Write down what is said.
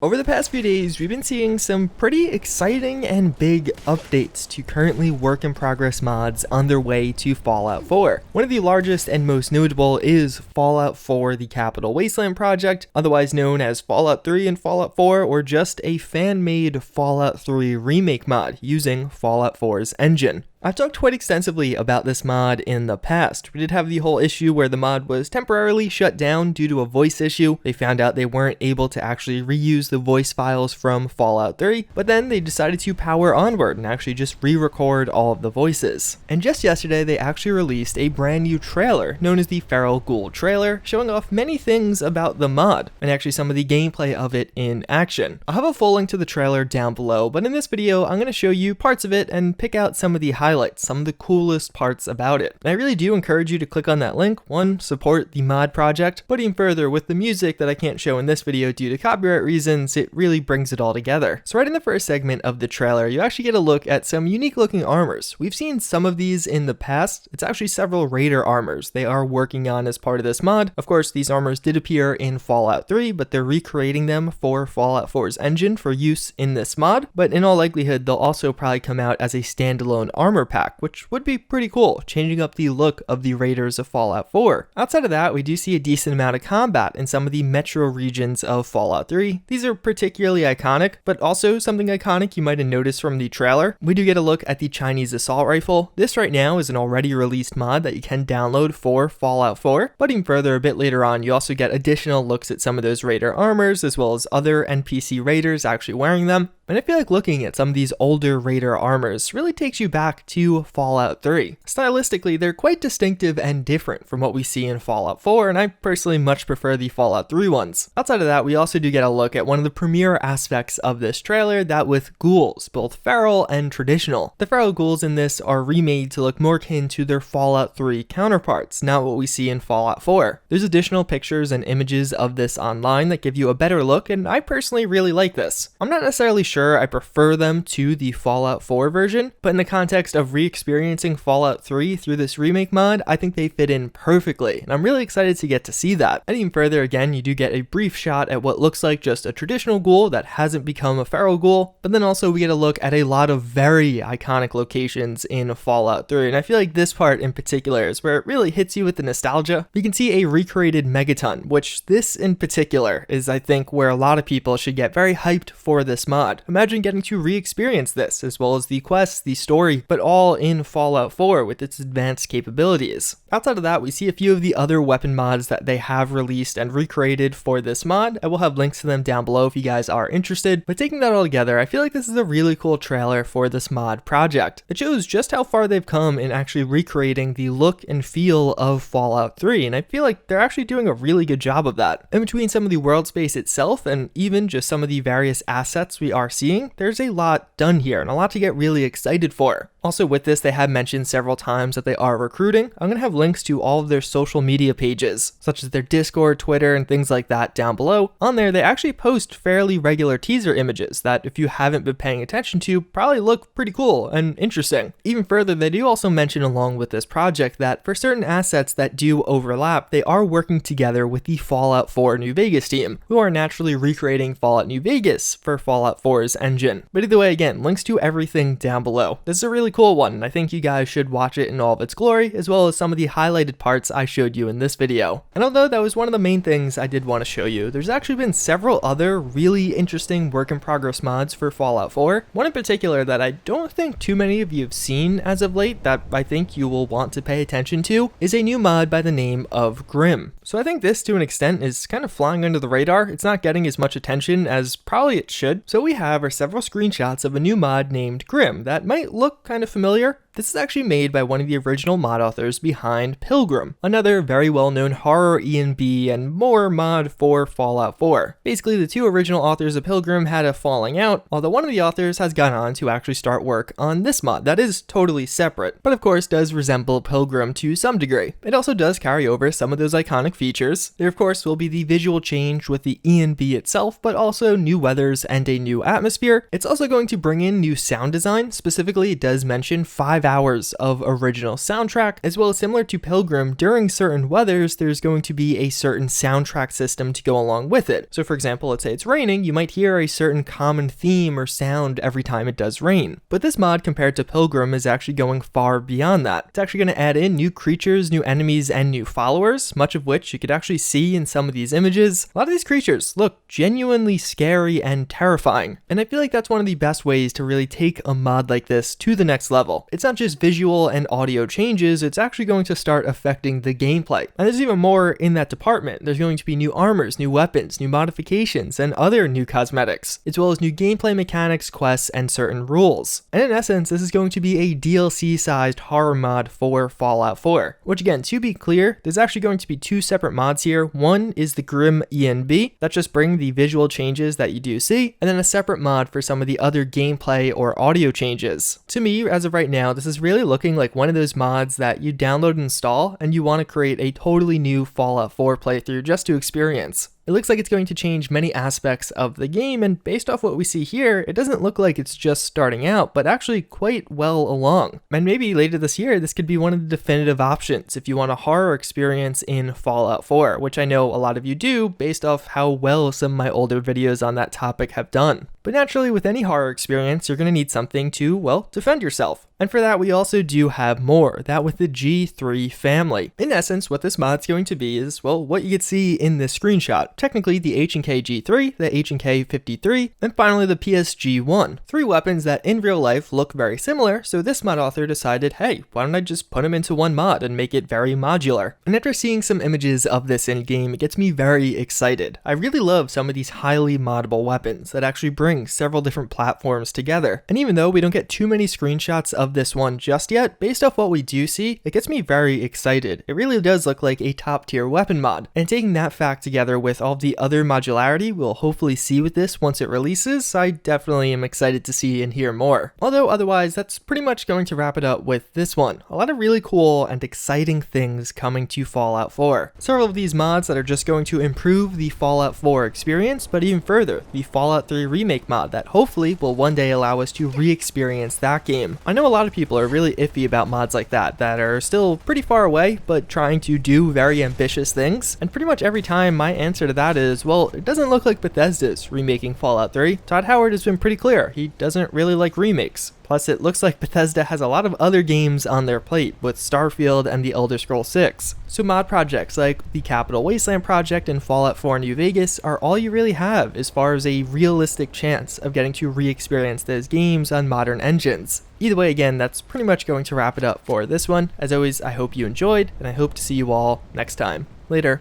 Over the past few days, we've been seeing some pretty exciting and big updates to currently work-in-progress mods on their way to Fallout 4. One of the largest and most notable is Fallout 4 the Capital Wasteland Project, otherwise known as Fallout 3 and Fallout 4, or just a fan-made Fallout 3 remake mod using Fallout 4's engine. I've talked quite extensively about this mod in the past. We did have the whole issue where the mod was temporarily shut down due to a voice issue. They found out they weren't able to actually reuse the voice files from Fallout 3, but then they decided to power onward and actually just re-record all of the voices. And just yesterday, they actually released a brand new trailer known as the Feral Ghoul trailer, showing off many things about the mod and actually some of the gameplay of it in action. I'll have a full link to the trailer down below, but in this video, I'm going to show you parts of it and pick out some of the highlights, some of the coolest parts about it. And I really do encourage you to click on that link. One, support the mod project, but even further, with the music that I can't show in this video due to copyright reasons, it really brings it all together. So right in the first segment of the trailer, you actually get a look at some unique looking armors. We've seen some of these in the past. It's actually several Raider armors they are working on as part of this mod. Of course, these armors did appear in Fallout 3, but they're recreating them for Fallout 4's engine for use in this mod. But in all likelihood, they'll also probably come out as a standalone armor pack, which would be pretty cool, changing up the look of the Raiders of Fallout 4. Outside of that, we do see a decent amount of combat in some of the metro regions of Fallout 3. These are particularly iconic, but also something iconic you might have noticed from the trailer. We do get a look at the Chinese assault rifle. This right now is an already released mod that you can download for Fallout 4, but even further a bit later on, you also get additional looks at some of those Raider armors, as well as other NPC Raiders actually wearing them. And I feel like looking at some of these older Raider armors really takes you back to Fallout 3. Stylistically, they're quite distinctive and different from what we see in Fallout 4, and I personally much prefer the Fallout 3 ones. Outside of that, we also do get a look at one of the premier aspects of this trailer, that with ghouls, both feral and traditional. The feral ghouls in this are remade to look more akin to their Fallout 3 counterparts, not what we see in Fallout 4. There's additional pictures and images of this online that give you a better look, and I personally really like this. I'm not necessarily sure I prefer them to the Fallout 4 version, but in the context of re-experiencing Fallout 3 through this remake mod, I think they fit in perfectly, and I'm really excited to get to see that. And even further, again, you do get a brief shot at what looks like just a traditional ghoul that hasn't become a feral ghoul, but then also we get a look at a lot of very iconic locations in Fallout 3, and I feel like this part in particular is where it really hits you with the nostalgia. You can see a recreated Megaton, which this in particular is, I think, where a lot of people should get very hyped for this mod. Imagine getting to re-experience this, as well as the quests, the story, but all in Fallout 4 with its advanced capabilities. Outside of that, we see a few of the other weapon mods that they have released and recreated for this mod. I will have links to them down below if you guys are interested, but taking that all together, I feel like this is a really cool trailer for this mod project. It shows just how far they've come in actually recreating the look and feel of Fallout 3, and I feel like they're actually doing a really good job of that. In between some of the world space itself, and even just some of the various assets we are seeing, there's a lot done here and a lot to get really excited for. Also with this, they have mentioned several times that they are recruiting. I'm going to have links to all of their social media pages, such as their Discord, Twitter, and things like that down below. On there, they actually post fairly regular teaser images that, if you haven't been paying attention to, probably look pretty cool and interesting. Even further, they do also mention along with this project that for certain assets that do overlap, they are working together with the Fallout 4 New Vegas team, who are naturally recreating Fallout New Vegas for Fallout 4's engine. But either way, again, links to everything down below. This is a really cool one, and I think you guys should watch it in all of its glory, as well as some of the highlighted parts I showed you in this video. And although that was one of the main things I did want to show you, there's actually been several other really interesting work-in-progress mods for Fallout 4. One in particular that I don't think too many of you have seen as of late that I think you will want to pay attention to is a new mod by the name of Grim. So I think this, to an extent, is kind of flying under the radar. It's not getting as much attention as probably it should. So we have are several screenshots of a new mod named Grim that might look kind of familiar. This is actually made by one of the original mod authors behind Pilgrim, another very well-known horror E&B and more mod for Fallout 4. Basically, the two original authors of Pilgrim had a falling out, although one of the authors has gone on to actually start work on this mod that is totally separate, but of course does resemble Pilgrim to some degree. It also does carry over some of those iconic features. There of course will be the visual change with the E&B itself, but also new weathers and a new atmosphere. It's also going to bring in new sound design. Specifically, it does mention 5 hours of original soundtrack, as well as similar to Pilgrim, during certain weathers, there's going to be a certain soundtrack system to go along with it. So for example, let's say it's raining, you might hear a certain common theme or sound every time it does rain. But this mod, compared to Pilgrim, is actually going far beyond that. It's actually going to add in new creatures, new enemies, and new followers, much of which you could actually see in some of these images. A lot of these creatures look genuinely scary and terrifying, and I feel like that's one of the best ways to really take a mod like this to the next level. It's not just visual and audio changes, it's actually going to start affecting the gameplay. And there's even more in that department. There's going to be new armors, new weapons, new modifications, and other new cosmetics, as well as new gameplay mechanics, quests, and certain rules. And in essence, this is going to be a DLC-sized horror mod for Fallout 4, which again, to be clear, there's actually going to be two separate mods here. One is the Grim ENB, that just bring the visual changes that you do see, and then a separate mod for some of the other gameplay or audio changes. To me, as of right now, this is really looking like one of those mods that you download and install, and you want to create a totally new Fallout 4 playthrough just to experience. It looks like it's going to change many aspects of the game, and based off what we see here, it doesn't look like it's just starting out, but actually quite well along. And maybe later this year, this could be one of the definitive options if you want a horror experience in Fallout 4, which I know a lot of you do based off how well some of my older videos on that topic have done. But naturally, with any horror experience, you're going to need something to, well, defend yourself. And for that, we also do have more, that with the G3 family. In essence, what this mod's going to be is, well, what you could see in this screenshot. Technically, the H&K G3, the H&K 53, and finally the PSG-1. Three weapons that in real life look very similar, so this mod author decided, hey, why don't I just put them into one mod and make it very modular? And after seeing some images of this in-game, it gets me very excited. I really love some of these highly moddable weapons that actually bring several different platforms together. And even though we don't get too many screenshots of this one just yet, based off what we do see, it gets me very excited. It really does look like a top tier weapon mod. And taking that fact together with all the other modularity we'll hopefully see with this once it releases, I definitely am excited to see and hear more. Although otherwise, that's pretty much going to wrap it up with this one. A lot of really cool and exciting things coming to Fallout 4. Several of these mods that are just going to improve the Fallout 4 experience, but even further, the Fallout 3 Remake mod that hopefully will one day allow us to re-experience that game. I know a lot of people are really iffy about mods like that are still pretty far away, but trying to do very ambitious things, and pretty much every time my answer to that is, well, it doesn't look like Bethesda's remaking Fallout 3. Todd Howard has been pretty clear, he doesn't really like remakes. Plus, it looks like Bethesda has a lot of other games on their plate with Starfield and the Elder Scrolls 6. So mod projects like the Capital Wasteland Project and Fallout 4 New Vegas are all you really have as far as a realistic chance of getting to re-experience those games on modern engines. Either way, again, that's pretty much going to wrap it up for this one. As always, I hope you enjoyed, and I hope to see you all next time. Later.